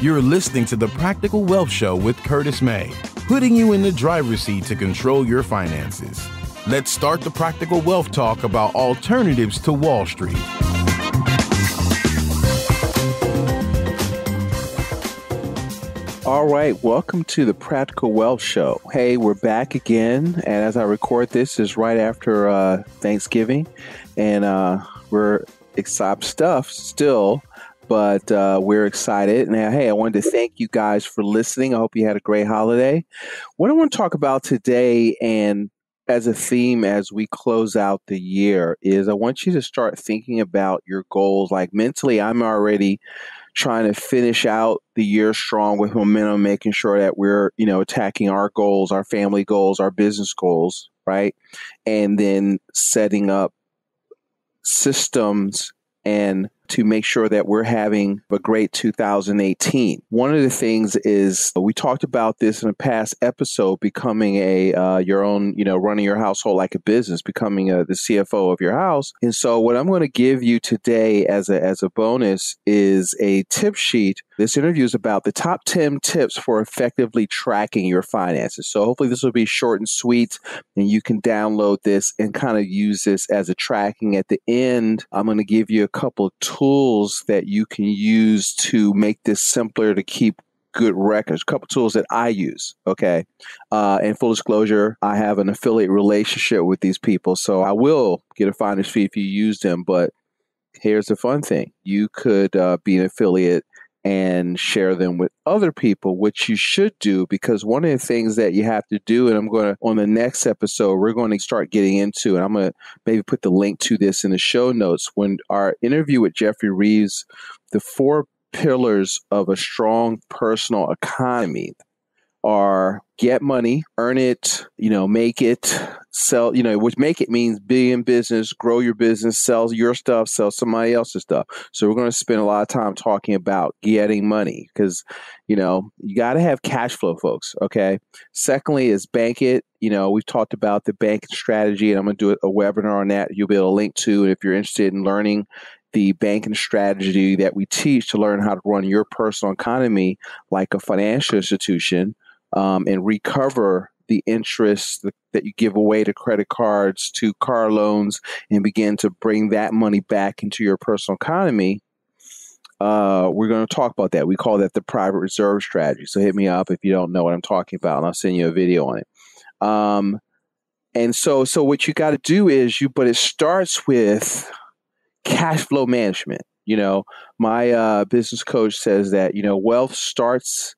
You're listening to the Practical Wealth Show with Curtis May, putting you in the driver's seat to control your finances. Let's start the Practical Wealth Talk about alternatives to Wall Street. All right, welcome to the Practical Wealth Show. Hey, we're back again, and as I record this, is right after Thanksgiving, and we're excited stuff still, but we're excited. Now, hey, I wanted to thank you guys for listening. I hope you had a great holiday. What I want to talk about today, and as a theme as we close out the year, is I want you to start thinking about your goals. Like mentally, I'm already trying to finish out the year strong with momentum, making sure that we're, attacking our goals, our family goals, our business goals, right? And then setting up systems and to make sure that we're having a great 2018. One of the things is, we talked about this in a past episode, becoming your own, running your household like a business, becoming the CFO of your house. And so what I'm going to give you today as a bonus is a tip sheet. This interview is about the top 10 tips for effectively tracking your finances. So hopefully this will be short and sweet, and you can download this and kind of use this as a tracking. At the end, I'm going to give you a couple of tools that you can use to make this simpler to keep good records. A couple tools that I use. Okay. And full disclosure, I have an affiliate relationship with these people, so I will get a finder's fee if you use them. But here's the fun thing. You could be an affiliate and share them with other people, which you should do, because one of the things that you have to do, and I'm going to, on the next episode, we're going to start getting into, and I'm going to maybe put the link to this in the show notes, when our interview with Jeffrey Reeves, the 4 pillars of a strong personal economy are get money, earn it, make it, sell, which make it means be in business, grow your business, sell your stuff, sell somebody else's stuff. So we're going to spend a lot of time talking about getting money because, you got to have cash flow, folks. Okay. Secondly is bank it. We've talked about the banking strategy, and I'm going to do a webinar on that. You'll be able to link to, and if you're interested in learning the banking strategy that we teach to learn how to run your personal economy like a financial institution, and recover the interest that you give away to credit cards, to car loans, and begin to bring that money back into your personal economy. We're going to talk about that. We call that the private reserve strategy. So hit me up if you don't know what I'm talking about, and I'll send you a video on it. And so what you got to do is but it starts with cash flow management. My business coach says that, wealth starts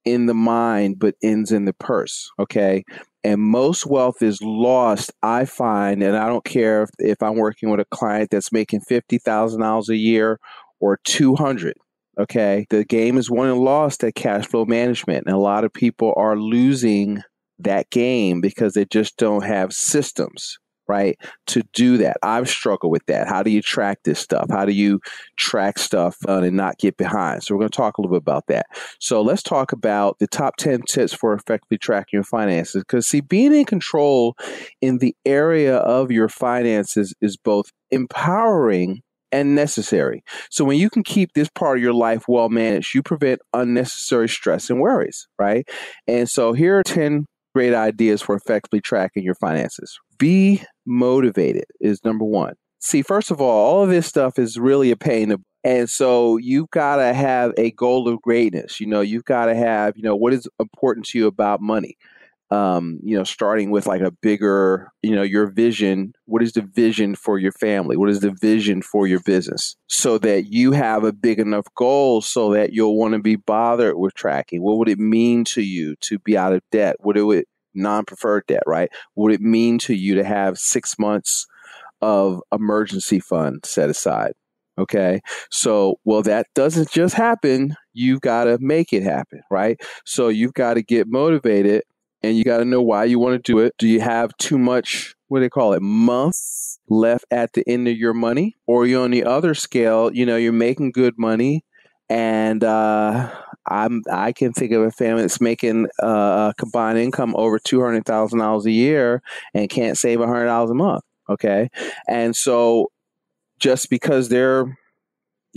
in the mind, but ends in the purse. Okay. And most wealth is lost, I find, and I don't care if I'm working with a client that's making $50,000 a year or 200. Okay. The game is won and lost at cash flow management. And a lot of people are losing that game because they just don't have systems, right, to do that. I've struggled with that. How do you track this stuff? How do you track stuff and not get behind? So we're going to talk a little bit about that. So let's talk about the top 10 tips for effectively tracking your finances. Because see, being in control in the area of your finances is both empowering and necessary. So when you can keep this part of your life well managed, you prevent unnecessary stress and worries, right? And so here are 10 great ideas for effectively tracking your finances. Be motivated is number 1. See, first of all of this stuff is really a pain. And so you've got to have a goal of greatness. You've got to have, what is important to you about money? Starting with like a bigger, your vision. What is the vision for your family? What is the vision for your business? So that you have a big enough goal so that you'll want to be bothered with tracking. What would it mean to you to be out of debt? What would non-preferred debt, right? What would it mean to you to have 6 months of emergency fund set aside? Okay. So, that doesn't just happen. You've got to make it happen, right? So you've got to get motivated, and you got to know why you want to do it. Do you have too much, months left at the end of your money? Or are you on the other scale, you're making good money, and I can think of a family that's making a combined income over $200,000 a year and can't save $100 a month. Okay. And so just because they're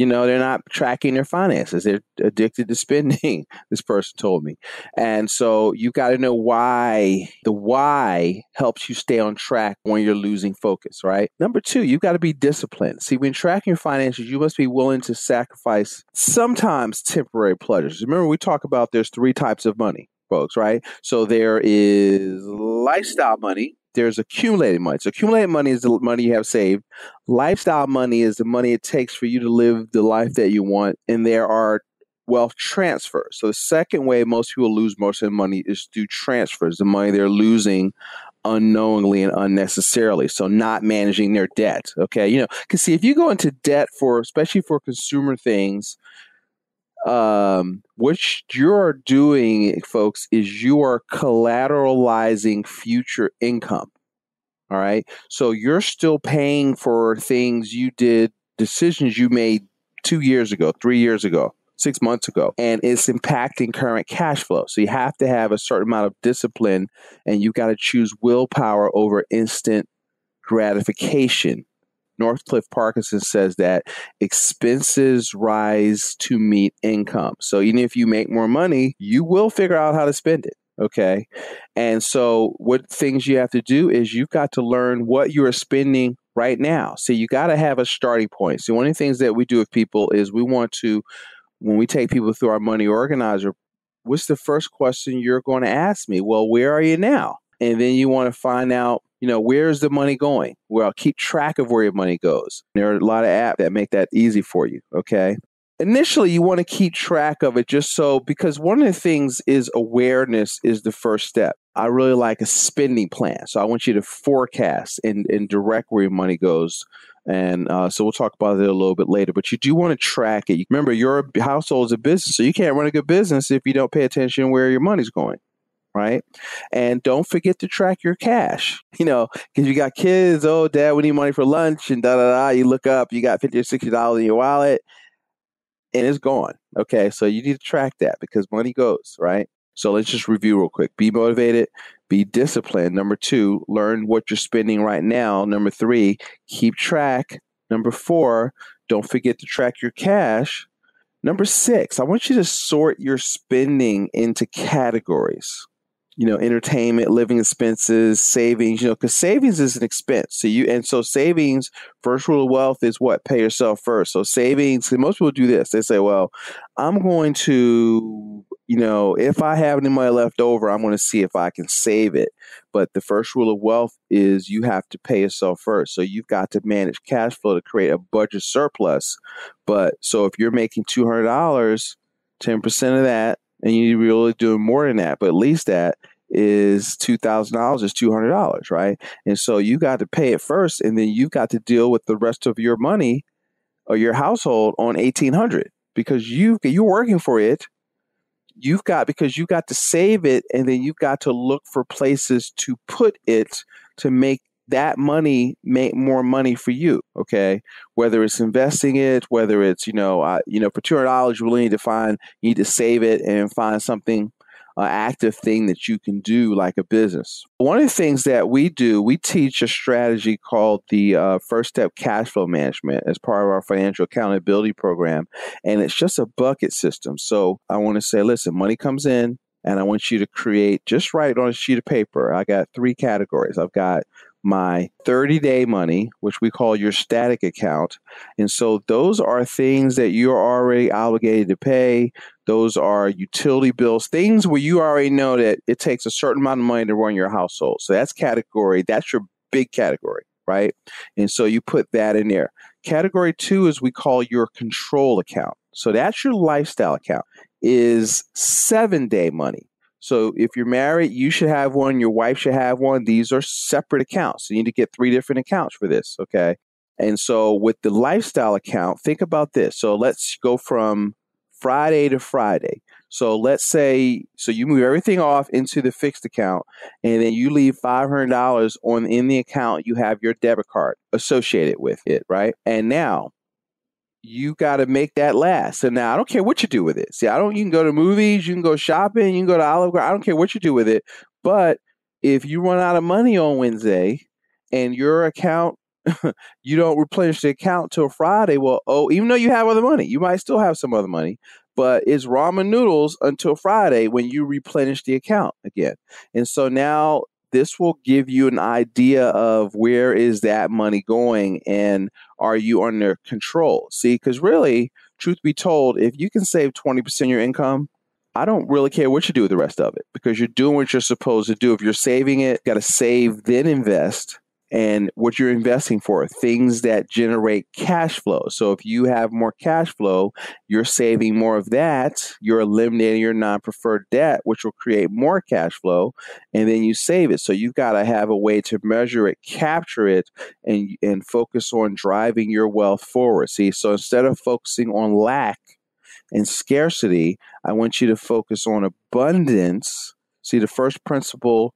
They're not tracking their finances. They're addicted to spending, this person told me. And so you got to know why. The why helps you stay on track when you're losing focus, right? Number two, you got to be disciplined. See, when tracking your finances, you must be willing to sacrifice sometimes temporary pleasures. Remember, we talk about there's 3 types of money, folks, right? So there is lifestyle money. There's accumulated money. So accumulated money is the money you have saved. Lifestyle money is the money it takes for you to live the life that you want. And there are wealth transfers. So the second way most people lose most of their money is through transfers, the money they're losing unknowingly and unnecessarily. So not managing their debt. Okay. Because see, if you go into debt especially for consumer things, what you're doing, folks, is you are collateralizing future income. All right. So you're still paying for things you did, decisions you made 2 years ago, 3 years ago, 6 months ago, and it's impacting current cash flow. So you have to have a certain amount of discipline, and you got to choose willpower over instant gratification. Northcliffe Parkinson says that expenses rise to meet income. So even if you make more money, you will figure out how to spend it. Okay. And so what things you have to do is you've got to learn what you are spending right now. So you got to have a starting point. So one of the things that we do with people is we want to, when we take people through our money organizer, what's the first question you're going to ask me? Well, where are you now? And then you want to find out, where's the money going? Well, keep track of where your money goes. There are a lot of apps that make that easy for you, okay? Initially, you want to keep track of it because one of the things is awareness is the first step. I really like a spending plan. So I want you to forecast and direct where your money goes. And so we'll talk about it a little bit later, but you do want to track it. Remember, your household is a business, so you can't run a good business if you don't pay attention where your money's going. Right. And don't forget to track your cash, because you got kids. Oh, Dad, we need money for lunch and You look up, you got $50 or $60 in your wallet and it's gone. Okay. So you need to track that because money goes. Right. So let's just review real quick. Be motivated, be disciplined. Number 2, learn what you're spending right now. Number 3, keep track. Number 4, don't forget to track your cash. Number 6, I want you to sort your spending into categories. Entertainment, living expenses, savings, because savings is an expense. So savings, first rule of wealth is what? Pay yourself first. So savings, most people do this. They say, well, I'm going to, if I have any money left over, I'm going to see if I can save it. But the first rule of wealth is you have to pay yourself first. So you've got to manage cash flow to create a budget surplus. But so if you're making $200, 10% of that, and you're really doing more than that, but at least that is $2,000 is $200, right? And so you got to pay it first, and then you've got to deal with the rest of your money or your household on $1,800 because you're working for it. Because you got to save it, and then you've got to look for places to put it to make that money make more money for you. Okay. Whether it's investing it, whether it's, for $200, you really you need to save it and find something, active thing that you can do like a business. One of the things that we do, we teach a strategy called the First Step Cash Flow Management as part of our financial accountability program. And it's just a bucket system. So I want to say, listen, money comes in and I want you to just write it on a sheet of paper. I got 3 categories. I've got my 30-day money, which we call your static account. And so those are things that you're already obligated to pay. Those are utility bills, things where you already know that it takes a certain amount of money to run your household. So that's your big category, right? And so you put that in there. Category 2 is we call your control account. So that's your lifestyle account, is 7-day money. So if you're married, you should have one. Your wife should have one. These are separate accounts. So you need to get 3 different accounts for this. Okay. And so with the lifestyle account, think about this. So let's go from Friday to Friday. So let's say, you move everything off into the fixed account and then you leave $500 in the account. You have your debit card associated with it. Right. And now you got to make that last. So now I don't care what you do with it. See, you can go to movies, you can go shopping, you can go to Olive Garden. I don't care what you do with it. But if you run out of money on Wednesday and your account you don't replenish the account till Friday. Well, even though you have other money, you might still have some other money, but it's ramen noodles until Friday when you replenish the account again. And so now this will give you an idea of where is that money going and are you under control? See, because really, truth be told, if you can save 20% of your income, I don't really care what you do with the rest of it because you're doing what you're supposed to do. If you're saving it, got to save, then invest. And what you're investing for, things that generate cash flow. So if you have more cash flow, you're saving more of that. You're eliminating your non-preferred debt, which will create more cash flow. And then you save it. So you've got to have a way to measure it, capture it, and focus on driving your wealth forward. See, so instead of focusing on lack and scarcity, I want you to focus on abundance. See, the first principle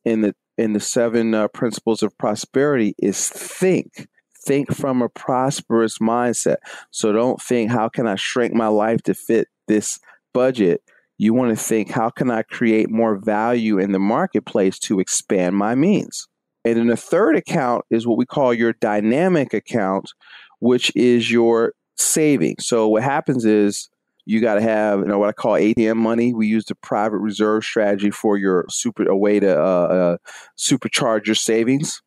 in the seven principles of prosperity is think. Think from a prosperous mindset. So don't think, how can I shrink my life to fit this budget? You want to think, how can I create more value in the marketplace to expand my means? And then the third account is what we call your dynamic account, which is your savings. So what happens is, you got to have, what I call ATM money. We use the private reserve strategy for a way to supercharge your savings,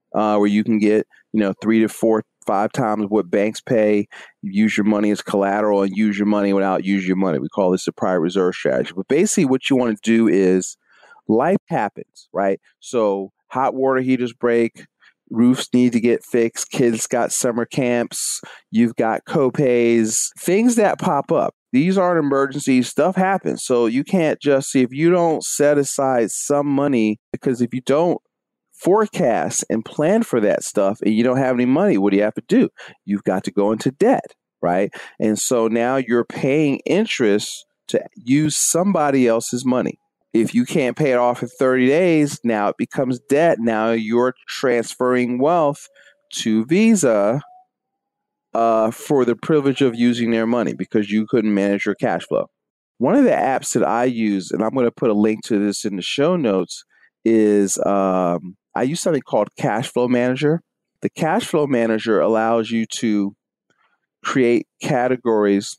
where you can get, 3 to 4, 5 times what banks pay. You use your money as collateral and use your money without using your money. We call this the private reserve strategy. But basically what you want to do is life happens, right? So hot water heaters break. Roofs need to get fixed. Kids got summer camps. You've got co-pays, things that pop up. These aren't emergencies. Stuff happens. So you can't just see if you don't set aside some money, because if you don't forecast and plan for that stuff and you don't have any money, what do you have to do? You've got to go into debt, right? And so now you're paying interest to use somebody else's money. If you can't pay it off in 30 days, now it becomes debt. Now you're transferring wealth to Visa for the privilege of using their money because you couldn't manage your cash flow. One of the apps that I use, and I'm going to put a link to this in the show notes, is I use something called Cash Flow Manager. The Cash Flow Manager allows you to create categories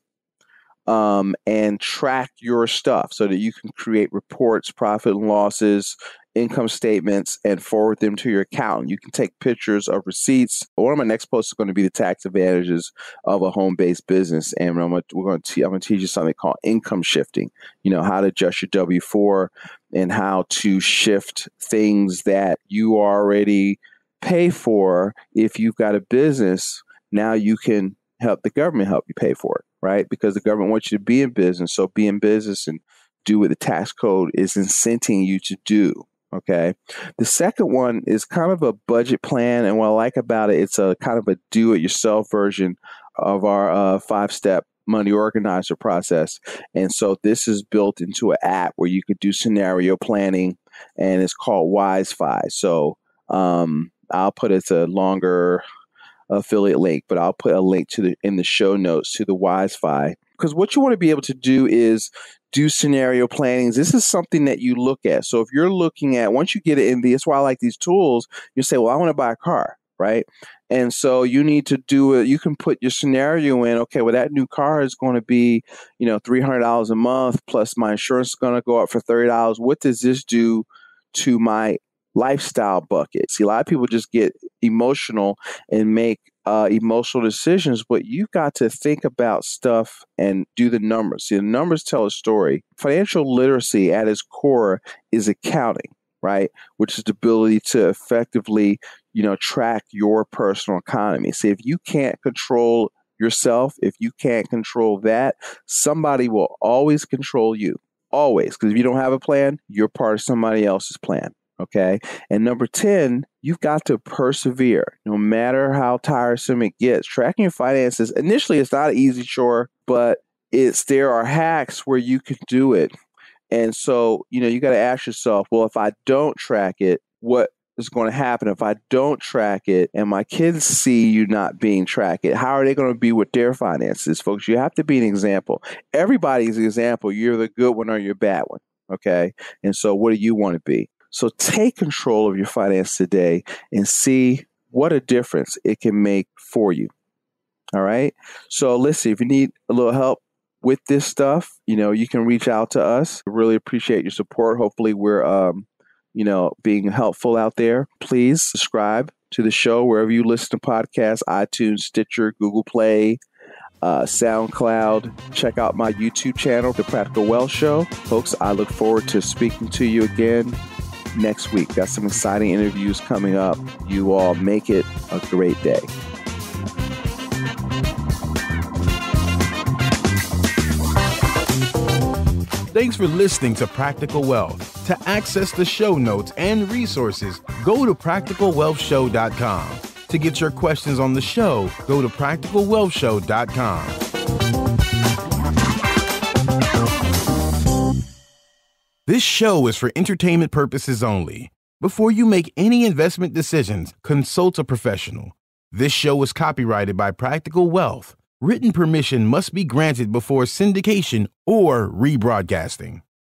and track your stuff so that you can create reports, profit and losses, income statements, and forward them to your accountant. You can take pictures of receipts. One of my next posts is going to be the tax advantages of a home-based business, and I'm going to teach you something called income shifting. How to adjust your W-4 and how to shift things that you already pay for. If you've got a business, now you can help the government help you pay for it, right? Because the government wants you to be in business. So be in business and do what the tax code is incenting you to do. Okay. The second one is kind of a budget plan. And what I like about it, it's a kind of a do-it-yourself version of our 5-step money organizer process. And so this is built into an app where you could do scenario planning, and it's called WiseFi. So I'll put it's a longer affiliate link, but I'll put a link in the show notes to the WiseFi, because what you want to be able to do is do scenario plannings. This is something that you look at. So if you're looking at, once you get it in, that's why I like these tools, you say, well, I want to buy a car, right? And so you need to do it. You can put your scenario in. Okay, well, that new car is going to be, $300 a month, plus my insurance is going to go up for $30. What does this do to my lifestyle bucket? See, a lot of people just get emotional and make emotional decisions, but you've got to think about stuff and do the numbers. See, the numbers tell a story. Financial literacy at its core is accounting, right? Which is the ability to effectively, track your personal economy. See, if you can't control yourself, if you can't control that, somebody will always control you. Always. Because if you don't have a plan, you're part of somebody else's plan. Okay. And number 10, you've got to persevere no matter how tiresome it gets. Tracking your finances, initially, it's not an easy chore, but there are hacks where you can do it. And so, you got to ask yourself, well, if I don't track it, what is going to happen? If I don't track it and my kids see you not being tracked, how are they going to be with their finances? Folks, you have to be an example. Everybody's an example. You're the good one or you're the bad one. Okay. And so what do you want to be? So take control of your finance today and see what a difference it can make for you. All right. So listen, if you need a little help with this stuff, you can reach out to us. I really appreciate your support. Hopefully we're, being helpful out there. Please subscribe to the show wherever you listen to podcasts, iTunes, Stitcher, Google Play, SoundCloud. Check out my YouTube channel, The Practical Wealth Show. Folks, I look forward to speaking to you again next week. Got some exciting interviews coming up. You all make it a great day. Thanks for listening to Practical Wealth. To access the show notes and resources, go to practicalwealthshow.com. To get your questions on the show, go to practicalwealthshow.com. This show is for entertainment purposes only. Before you make any investment decisions, consult a professional. This show is copyrighted by Practical Wealth. Written permission must be granted before syndication or rebroadcasting.